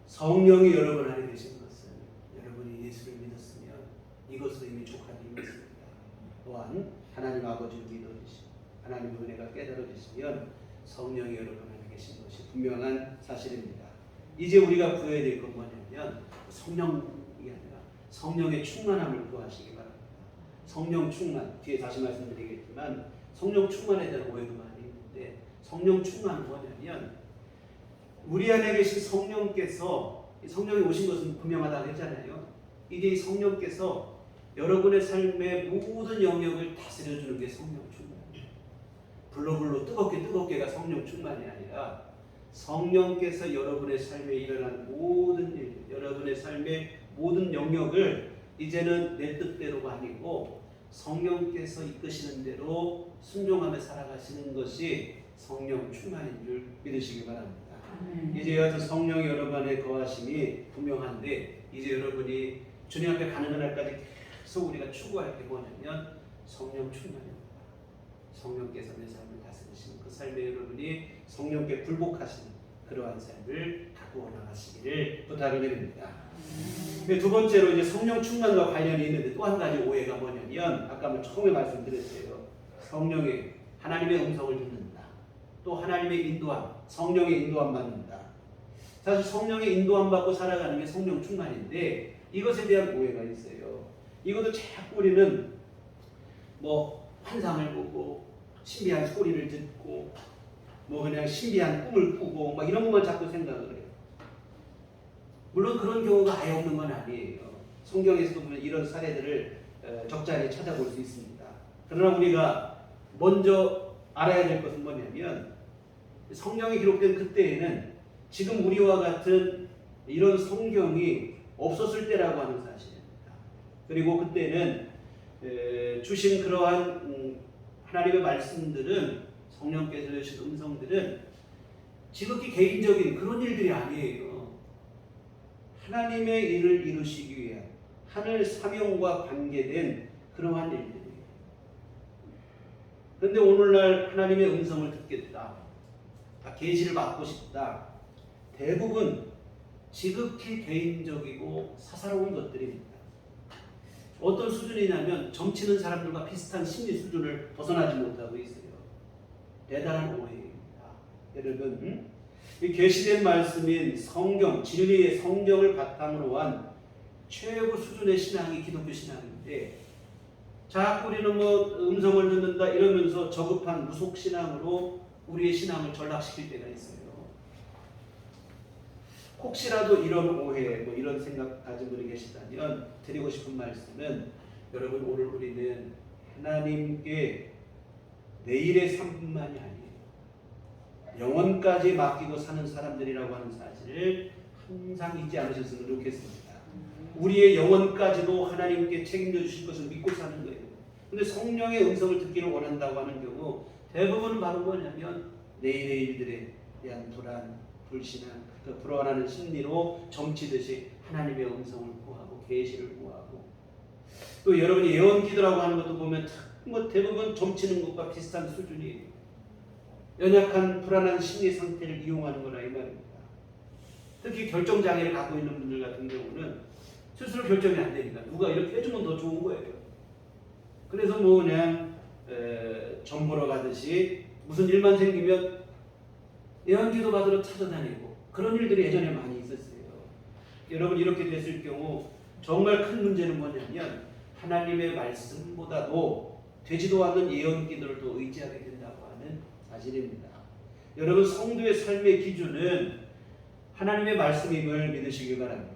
성령이 여러분 안에 계신 것은 여러분이 예수를 믿었으면 이것으로 이미 족하게 믿습니다. 또한 하나님 아버지를 믿어주시고 하나님의 은혜가 깨달아지시면 성령이 여러분 안에 계신 것이 분명한 사실입니다. 이제 우리가 구해야 될 건 뭐냐면 성령이 아니라 성령의 충만함을 구하시기 바랍니다. 성령 충만, 뒤에 다시 말씀드리겠지만 성령 충만에 대한 오해도 많이 있는데 성령 충만은 뭐냐면 우리 안에 계신 성령께서 성령이 오신 것은 분명하다고 했잖아요. 이제 이 성령께서 여러분의 삶의 모든 영역을 다스려주는 게 성령 충만이에요. 불로불로 뜨겁게가 성령 충만이 아니라 성령께서 여러분의 삶에 일어난 모든 일, 여러분의 삶의 모든 영역을 이제는 내 뜻대로가 아니고 성령께서 이끄시는 대로 순종하며 살아가시는 것이 성령 충만인 줄 믿으시기 바랍니다. 이제 여하튼 성령이 여러분 안에 거하심이 분명한데 이제 여러분이 주님 앞에 가는 그날까지 계속 우리가 추구할 게 뭐냐면 성령 충만입니다. 성령께서 내 삶을 다스리시는 그 삶에 여러분이 성령께 굴복하시는 그러한 삶을 갖고 나가시기를 부탁을 드립니다. 두 번째로 이제 성령 충만과 관련이 있는데 또 한 가지 오해가 뭐냐면 아까 처음에 말씀드렸어요. 성령의 하나님의 음성을 듣는다. 또 하나님의 인도함, 성령의 인도함 받는다. 사실 성령의 인도함 받고 살아가는 게 성령 충만인데 이것에 대한 오해가 있어요. 이것도 자꾸 우리는 환상을 보고 신비한 소리를 듣고 그냥 신비한 꿈을 꾸고 이런 것만 자꾸 생각을 해요. 물론 그런 경우가 아예 없는 건 아니에요. 성경에서도 보면 이런 사례들을 적잖이 찾아볼 수 있습니다. 그러나 우리가 먼저 알아야 될 것은 뭐냐면 성경이 기록된 그때에는 지금 우리와 같은 이런 성경이 없었을 때라고 하는 사실입니다. 그리고 그때는 주신 그러한 하나님의 말씀들은 성령께서 주신 음성들은 지극히 개인적인 그런 일들이 아니에요. 하나님의 일을 이루시기 위한 하늘 사명과 관계된 그러한 일들이에요. 그런데 오늘날 하나님의 음성을 듣겠다, 계시를 받고 싶다, 대부분 지극히 개인적이고 사사로운 것들입니다. 어떤 수준이냐면 점치는 사람들과 비슷한 심리 수준을 벗어나지 못하고 있어요. 대단한 오해입니다. 여러분, 이 계시된 말씀인 성경, 진리의 성경을 바탕으로 한 최고 수준의 신앙이 기독교 신앙인데 자꾸 우리는 뭐 음성을 듣는다 이러면서 저급한 무속신앙으로 우리의 신앙을 전락시킬 때가 있어요. 혹시라도 이런 오해, 뭐 이런 생각 가진 분이 계시다면 드리고 싶은 말씀은, 여러분 오늘 우리는 하나님께 내일의 삶뿐만이 아니에요. 영원까지 맡기고 사는 사람들이라고 하는 사실을 항상 잊지 않으셨으면 좋겠습니다. 우리의 영혼까지도 하나님께 책임져 주실 것을 믿고 사는 거예요. 근데 성령의 음성을 듣기를 원한다고 하는 경우 대부분은 바로 뭐냐면 내일의 일들에 대한 불안, 불신앙, 그 불안하는 심리로 점치듯이 하나님의 음성을 구하고 계시를 구하고, 또 여러분이 예언 기도라고 하는 것도 보면 뭐 대부분 점치는 것과 비슷한 수준이에요. 연약한 불안한 심리 상태를 이용하는 거라 이 말입니다. 특히 결정장애를 갖고 있는 분들 같은 경우는 스스로 결정이 안 되니까 누가 이렇게 해주면 더 좋은 거예요. 그래서 뭐 그냥 전 보러 가듯이 무슨 일만 생기면 예언기도 받으러 찾아다니고, 그런 일들이 예전에 많이 있었어요. 여러분 이렇게 됐을 경우 정말 큰 문제는 뭐냐면 하나님의 말씀보다도 되지도 않는 예언기도를 더 의지하게 된다고 하는 사실입니다. 여러분 성도의 삶의 기준은 하나님의 말씀임을 믿으시길 바랍니다.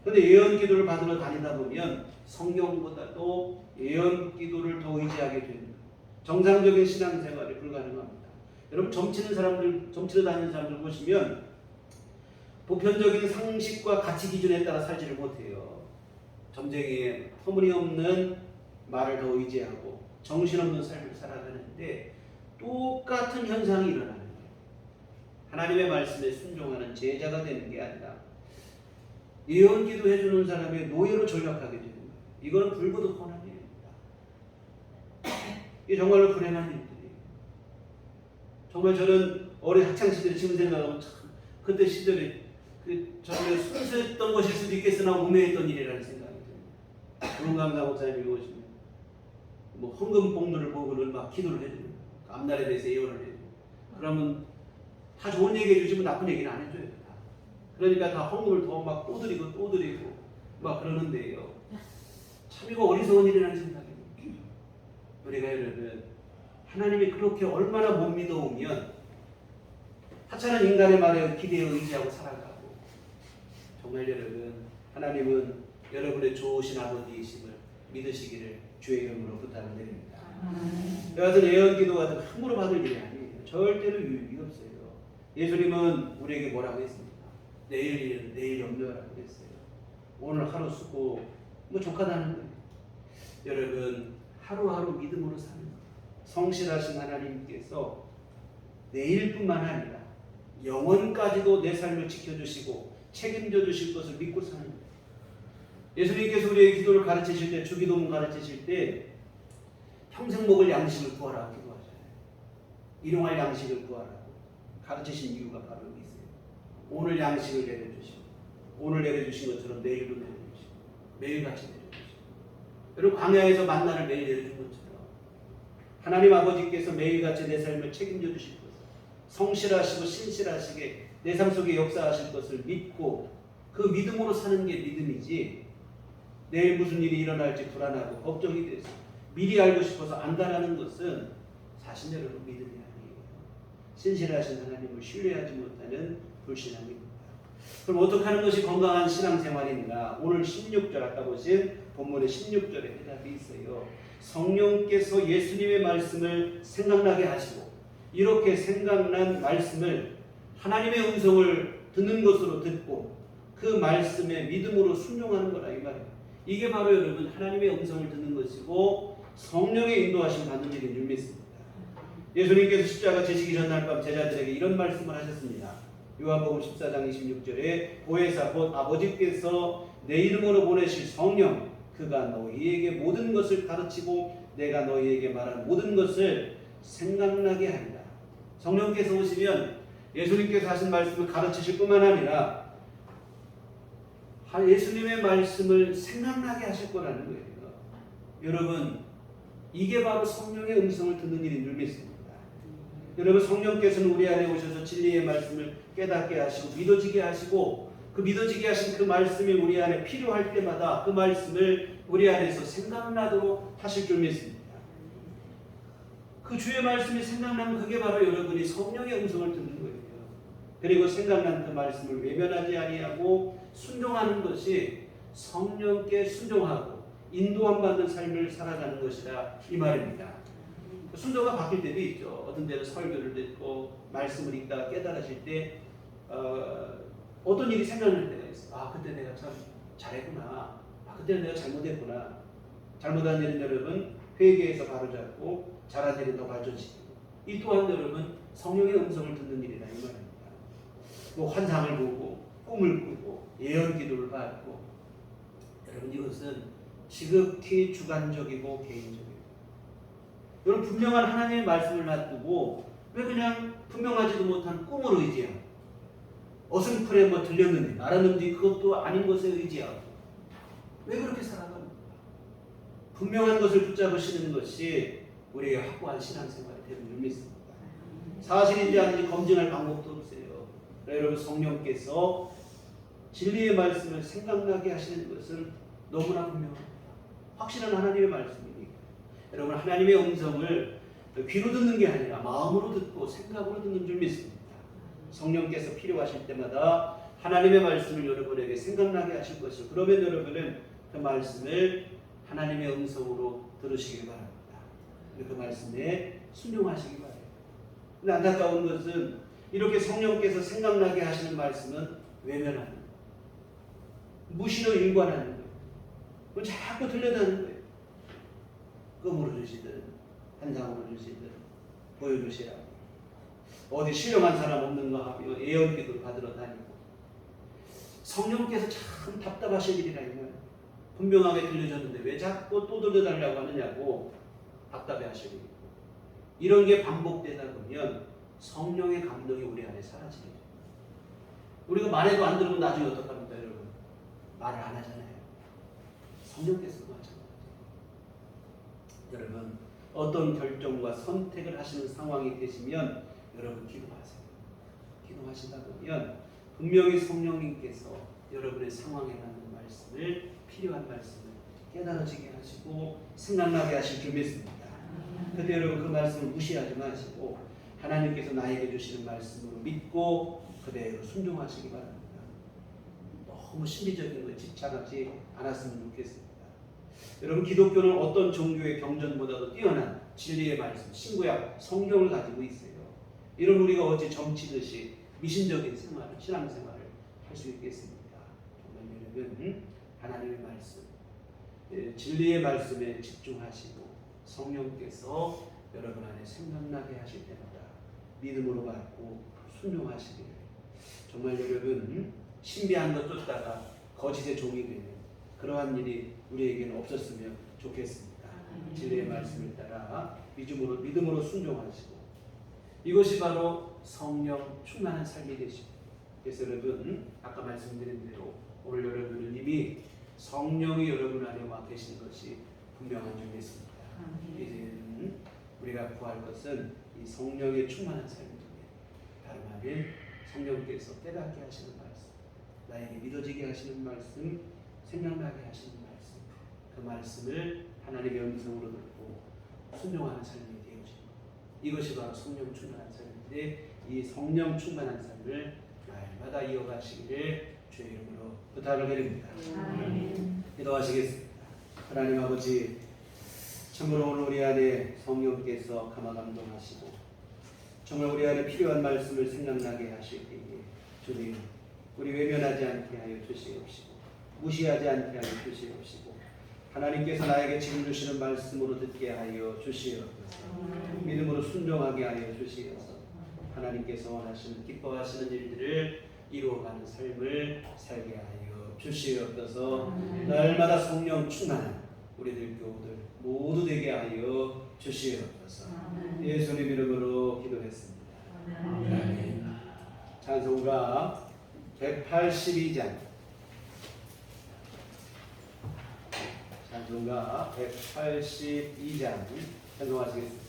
그런데 예언 기도를 받으러 다니다 보면 성경보다도 예언 기도를 더 의지하게 됩니다. 정상적인 신앙생활이 불가능합니다. 여러분 점치는 사람들, 점치러 다니는 사람들 보시면 보편적인 상식과 가치 기준에 따라 살지를 못해요. 점쟁이의 터무니없는 말을 더 의지하고 정신없는 삶을 살아가는데 똑같은 현상이 일어나는 거예요. 하나님의 말씀에 순종하는 제자가 되는 게 아니라 예언기도 해주는 사람의 노예로 전락하게 되는 거예요. 이거는 불보듯 뻔한 일입니다. 이게 정말로 불행한 일들이에요. 정말 저는 어린 학창시절에 지금 생각하면 참 그때 시절에 정말 순수했던 것일 수도 있겠으나 우매했던 일이라는 생각이 듭니다. 조은감 목사님이 오시면 뭐 헌금 봉투를 보고는 막 기도를 해줘요. 앞날에 대해서 예언을 해줘요. 그러면 다 좋은 얘기 해주시면 나쁜 얘기는 안 해줘요. 그러니까 다 헌금을 더 막 또 드리고 막 그러는데요. 참 이거 어리석은 일이라는 생각입니다. 우리가 여러분 하나님이 그렇게 얼마나 못 믿어오면 하찮은 인간의 말에 기대에 의지하고 살아가고, 정말 여러분 하나님은 여러분의 좋으신 아버지이심을 믿으시기를 주의 이름으로 부탁을 드립니다. 여하튼 예언기도 같은 함부로 받을 일이 아니에요. 절대로 유익이 없어요. 예수님은 우리에게 뭐라고 했습니까? 내일 일은 내일 염려하라고 했어요. 오늘 하루 쓰고 뭐 족하다는 거예요. 여러분 하루하루 믿음으로 사는 거예요. 성실하신 하나님께서 내일뿐만 아니라 영원까지도 내 삶을 지켜주시고 책임져 주실 것을 믿고 사는 거예요. 예수님께서 우리의 기도를 가르치실 때, 주기도문 가르치실 때 평생 먹을 양식을 구하라 기도하잖아요. 일용할 양식을 구하라고 가르치신 이유가 바로 여기 있어요. 오늘 양식을 내려주시고, 오늘 내려주신 것처럼 내일도 내려주시고, 매일같이 내려주시고, 여러분 광야에서 만나를 매일 내려준 것처럼 하나님 아버지께서 매일같이 내 삶을 책임져 주실 것을, 성실하시고 신실하시게 내 삶 속에 역사하실 것을 믿고 그 믿음으로 사는 게 믿음이지, 내일 무슨 일이 일어날지 불안하고 걱정이 돼서 미리 알고 싶어서 안다라는 것은 사실대로 믿음이 아니에요. 신실하신 하나님을 신뢰하지 못하는 불신앙입니다. 그럼 어떻게 하는 것이 건강한 신앙생활인가? 오늘 16절, 아까 보신 본문의 16절에 해답이 있어요. 성령께서 예수님의 말씀을 생각나게 하시고, 이렇게 생각난 말씀을 하나님의 음성을 듣는 것으로 듣고 그 말씀에 믿음으로 순종하는 거라 이 말이에요. 이게 바로 여러분 하나님의 음성을 듣는 것이고 성령의 인도하심 받는 일인 줄 믿습니다. 예수님께서 십자가 지시기 전날 밤 제자들에게 이런 말씀을 하셨습니다. 요한복음 14장 26절에 보혜사 곧 아버지께서 내 이름으로 보내실 성령, 그가 너희에게 모든 것을 가르치고 내가 너희에게 말한 모든 것을 생각나게 하리라. 성령께서 오시면 예수님께서 하신 말씀을 가르치실 뿐만 아니라 예수님의 말씀을 생각나게 하실 거라는 거예요. 여러분 이게 바로 성령의 음성을 듣는 일인 줄 믿습니다. 여러분 성령께서는 우리 안에 오셔서 진리의 말씀을 깨닫게 하시고 믿어지게 하시고, 그 믿어지게 하신 그 말씀이 우리 안에 필요할 때마다 그 말씀을 우리 안에서 생각나도록 하실 줄 믿습니다. 그 주의 말씀이 생각나면 그게 바로 여러분이 성령의 음성을 듣는 거예요. 그리고 생각난 그 말씀을 외면하지 아니하고 순종하는 것이 성령께 순종하고 인도함 받는 삶을 살아가는 것이다 이 말입니다. 순서가 바뀔 때도 있죠. 어떤 때는 설교를 듣고 말씀을 읽다가 깨달으실 때 어떤 일이 생각날 때가 있어요. 아, 그때 내가 참 잘했구나. 아, 그때 내가 잘못했구나. 잘못한 일은 여러분 회개해서 바로잡고 잘한 일은 더 발전시키고, 이 또한 여러분 성령의 음성을 듣는 일이다 이 말입니다. 뭐 환상을 보고 꿈을 꾸고 예언 기도를 받고, 여러분 이것은 지극히 주관적이고 개인적이에요. 여러분 분명한 하나님의 말씀을 놔두고 왜 그냥 분명하지도 못한 꿈을 의지하고, 어슴풀에 뭐 들렸는데 알았는지 그것도 아닌 것에 의지하고, 왜 그렇게 살아갑니까? 분명한 것을 붙잡으시는 것이 우리의 확고한 신앙생활이 되는 줄 믿습니다. 사실인지 아닌지 검증할 방법도 없어요. 여러분 성령께서 진리의 말씀을 생각나게 하시는 것은 너무나 분명합니다. 확실한 하나님의 말씀이니까. 여러분 하나님의 음성을 귀로 듣는 게 아니라 마음으로 듣고 생각으로 듣는 줄 믿습니다. 성령께서 필요하실 때마다 하나님의 말씀을 여러분에게 생각나게 하실 것이요, 그러면 여러분은 그 말씀을 하나님의 음성으로 들으시길 바랍니다. 그 말씀에 순종하시기 바랍니다. 근데 안타까운 것은 이렇게 성령께서 생각나게 하시는 말씀은 외면하는 거예요. 무시로 일관하는 거예요. 그건 자꾸 들려다는 거예요. 꿈으로 주시든 환상으로 주시든 보여주시라고. 어디 신령한 사람 없는가 하며 예언기도 받으러 다니고. 성령께서 참 답답하실 일이라 이거예요. 분명하게 들려졌는데 왜 자꾸 또 들려달라고 하느냐고 답답해 하실 일이고. 이런 게 반복되다 보면 성령의 감동이 우리 안에 사라지게 돼요. 우리가 말해도 안 들으면 나중에 어떡합니까 여러분? 말을 안 하잖아요. 성령께서도 마찬가지예요. 여러분 어떤 결정과 선택을 하시는 상황이 되시면 여러분 기도하세요. 기도하시다 보면 분명히 성령님께서 여러분의 상황에 맞는 말씀을, 필요한 말씀을 깨달아지게 하시고 생각나게 하실 줄 믿습니다. 그때 여러분 그 말씀을 무시하지 마시고 하나님께서 나에게 주시는 말씀으로 믿고 그대로 순종하시기 바랍니다. 너무 신비적인 것에 집착하지 않았으면 좋겠습니다. 여러분 기독교는 어떤 종교의 경전보다도 뛰어난 진리의 말씀, 신구약 성경을 가지고 있어요. 이런 우리가 어찌 점치듯이 미신적인 생활을, 신앙생활을 할 수 있겠습니까? 정말 여러분 하나님의 말씀, 진리의 말씀에 집중하시고 성령께서 여러분 안에 생각나게 하실 때마다 믿음으로 받고 순종하시기를, 정말 여러분 신비한 것 쫓다가 거짓의 종이 되는 그러한 일이 우리에게는 없었으면 좋겠습니다. 진리의 말씀을 따라 믿음으로 순종하시고, 이것이 바로 성령 충만한 삶이 되십니다. 그래서 여러분 아까 말씀드린 대로 오늘 여러분은 이미 성령이 여러분 안에 와 계신 것이 분명한 줄 믿습니다. 이제는 우리가 구할 것은 이 성령의 충만한 삶입니다. 다름 아닌 성령께서 깨닫게 하시는 말씀, 나에게 믿어지게 하시는 말씀, 생각나게 하시는 말씀, 그 말씀을 하나님의 음성으로 듣고 순종하는 삶이 되어지고, 이것이 바로 성령 충만한 삶인데, 이 성령 충만한 삶을 날마다 이어가시기를 주의 이름으로 부탁을 드립니다. 기도하시겠습니다. 하나님 아버지, 참으로 오늘 우리 안에 성령께서 감화감동하시고 정말 우리 안에 필요한 말씀을 생각나게 하실 때에 주님, 우리 외면하지 않게 하여 주시옵시고 무시하지 않게 하여 주시옵시고 하나님께서 나에게 지금 주시는 말씀으로 듣게 하여 주시옵소서. 믿음으로 순종하게 하여 주시옵소서. 하나님께서 원하시는 기뻐하시는 일들을 이루어가는 삶을 살게 하여 주시옵소서. 날마다 성령 충만한 우리들 교우들 모두 되게 하여 주시옵소서. 예수님 이름으로 기도했습니다. 아멘. 찬송가 182장, 찬송가 182장 찬송하시겠습니다.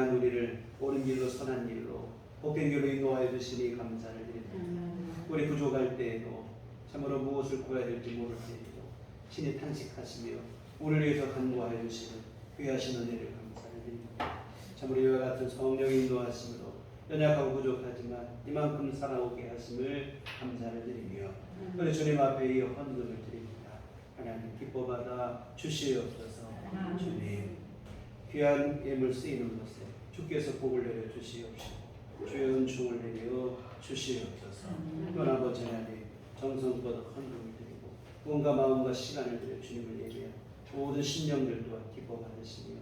향한 우리를 옳은 길로 선한 길로 복된 길로 인도하여 주시니 감사를 드립니다. 우리 부족할 때에도 참으로 무엇을 구해야 될지 모를 때에도 친히 탄식하시며 우리를 위해서 간구하여 주시는 귀하신 은혜를 감사를 드립니다. 참으로 이와 같은 성령의 인도하심으로 연약하고 부족하지만 이만큼 살아오게 하심을 감사를 드리며 우리 주님 앞에 이 헌금을 드립니다. 하나님 기뻐받아 주시옵소서. 주님 귀한 예물 쓰이는 것에 주께서 복을 내려 주시옵시고 주의 은총을 내려 주시옵소서. 또한 아버지 하나님 정성껏 헌금을 드리고 몸과 마음과 시간을 들여 주님을 예배한 모든 심령들 또한 기뻐 받으시며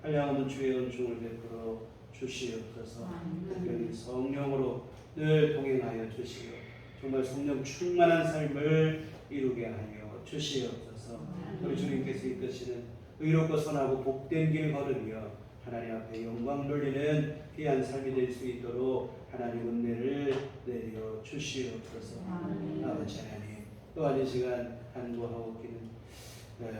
한량없는 주의 은총을 베풀어 주시옵소서. 특별히 성령으로 늘 동행하여 주시어 정말 성령 충만한 삶을 이루게 하여 주시옵소서. 우리 주님께서 이끄시는 의롭고 선하고 복된 길 걸으며 하나님 앞에 영광 돌리는 귀한 삶이 될 수 있도록 하나님 은혜를 내려 주시옵소서. 아버지 하나님 또한 이 시간 간구하고 기는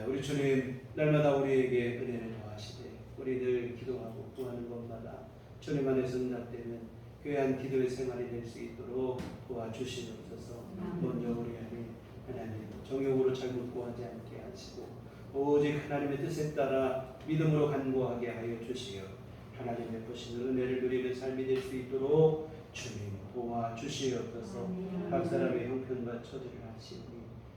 우리 주님 날마다 우리에게 은혜를 더하시되 우리들 기도하고 구하는 것마다 주님 안에서 응답되는 귀한 기도의 생활이 될 수 있도록 도와주시옵소서. 먼저 우리 하나님 정욕으로 잘못 구하지 않게 하시고 오직 하나님의 뜻에 따라 믿음으로 간구하게 하여 주시어 하나님의 보시는 은혜를 누리는 삶이 될 수 있도록 주님 도와주시옵소서. 각 사람의 형편과 처지를 아시니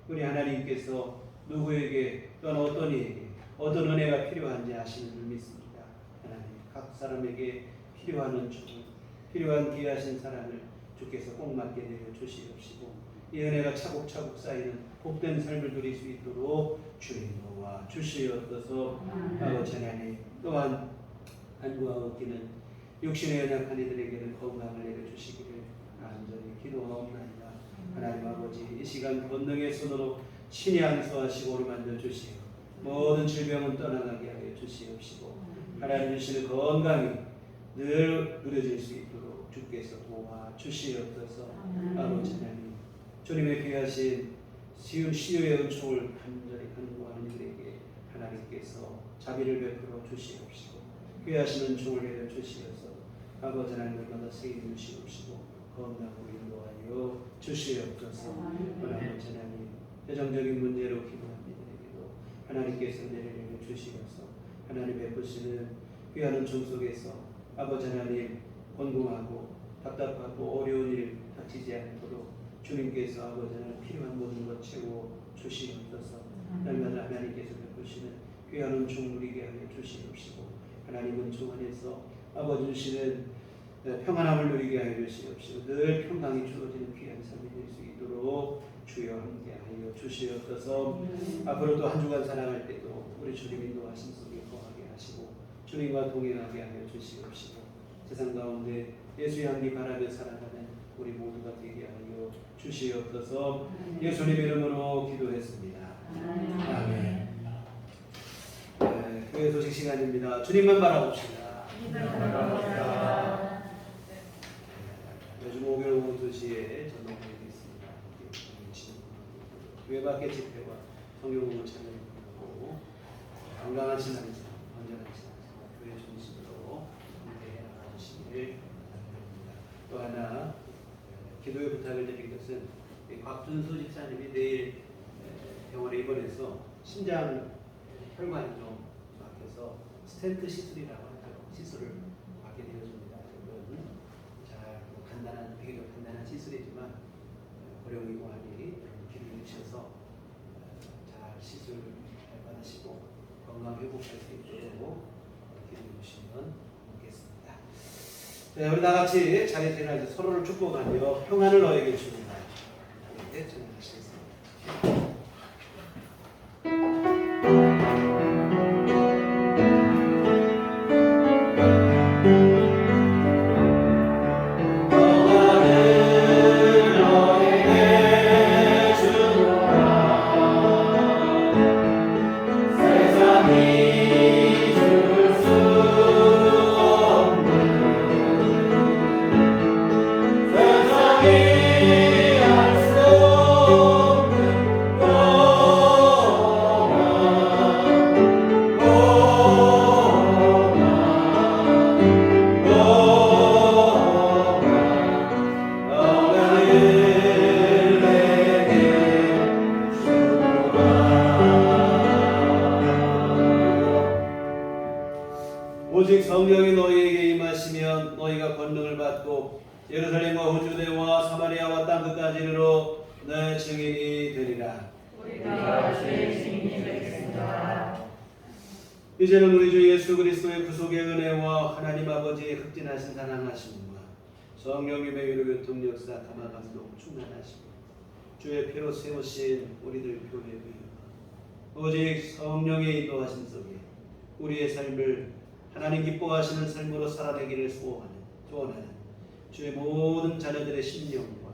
우리 하나님께서 누구에게 또는 어떤 이에게 어떤 은혜가 필요한지 아시는 줄 믿습니다. 하나님 각 사람에게 필요한 은총을 필요한 귀하신 사랑을 주께서 꼭 맞게 내려 주시옵시고 이 은혜가 차곡차곡 쌓이는 복된 삶을 누릴 수 있도록 주님 도와 주시옵소서. 아버지 하나님 또한 간구하옵기는 육신의 연약한 이들에게는 건강을 내려주시기를 간절히 기도하옵나이다. 하나님 아버지 이 시간 권능의 손으로 친히 안수하시고 우리 만져주시어 모든 질병은 떠나가게 하여 주시옵시고 하나님 주시는 건강이 늘 누려질 수 있도록 주께서 도와주시옵소서. 아버지 하나님 주님의 귀하신 쉬운 시유의 은총을 간절히 간구하는 이들에게 하나님께서 자비를 베풀어 주시옵시고 귀하신 은총을 내려 주시어서 아버지 하나님을 쓰임 주시옵시고 건강으로 인도하여 주시옵소서. 아버지 하나님 재정적인 문제로 기도하는 이들에게도 하나님께서 내려 주시어서 하나님 베푸시는 귀한 은총 속에서 아버지 하나님 권고하고 답답하고 어려운 일 닥치지 않도록 주님께서 아버지 하나님 필요한 모든 것 채워 주시옵소서. 날마다 하나님께서 베푸시는 귀한 은총 누리게 하여 주시옵시고 하나님 은총 안에서 아버지 주시는 평안함을 누리게 하여 주시옵시고 늘 평강이 주어지는 귀한 삶이 될 수 있도록 주여 함께하여 주시옵소서. 앞으로 또 한 주간 살아갈 때도 우리 주님 인도하심 속에 거하게 하시고 주님과 동행하게 하여 주시옵시고 세상 가운데 예수의 향기 바라며 살아가는 우리 모두가 되게 하여 주시옵소서. 예수님 이름으로 기도했습니다. 아멘. 교회 소식 시간입니다. 주님만 바라봅시다. 매주 목요일 오후 2시에 전도회가 있습니다. 교회 밖의 집회와 성경공부 참여하고 건강한 신앙, 건전한 신앙, 교회 중심으로 함께 나가주시길 바랍니다. 또 하나 기도의 부탁을 드린 것은 곽준수 집사님이 내일 병원에 입원해서 심장 혈관이 좀 막혀서 스텐트 시술이라고 하죠. 시술을 받게 되어집니다. 여러분 잘 간단한 되게 간단한 시술이지만 고령이고 하니 기도해 주셔서 잘 시술 잘 받으시고 건강 회복할 수 있도록 기도해 주시면 좋겠습니다. 네, 우리 다 같이 자리에 일어나서 서로를 축복하며 평안을 너에게 주는 날. 네, 전하시겠습니다. 세상이 때면 너희가 권능을 받고 예루살렘과 호주대와 사마리아와 땅 끝까지 이르러 내 증인이 되리라. 우리가 주의 증인이 되겠습니다. 이제는 우리 주 예수 그리스도의 구속의 은혜와 하나님 아버지의 극진하신 사랑하심과 성령님의 위로 교통 역사 감화 감동 충만하시고 주의 피로 세우신 우리들 교회 위에 오직 성령의 인도하심 속에 우리의 삶을 하나님 기뻐하시는 삶으로 살아내기를 소원하는 주의 모든 자녀들의 심령과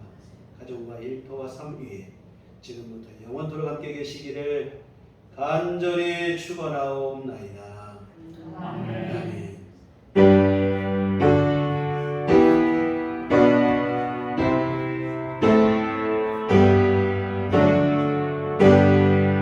가정과 일터와 삶 위에 지금부터 영원토록 함께 계시기를 간절히 축원하옵나이다.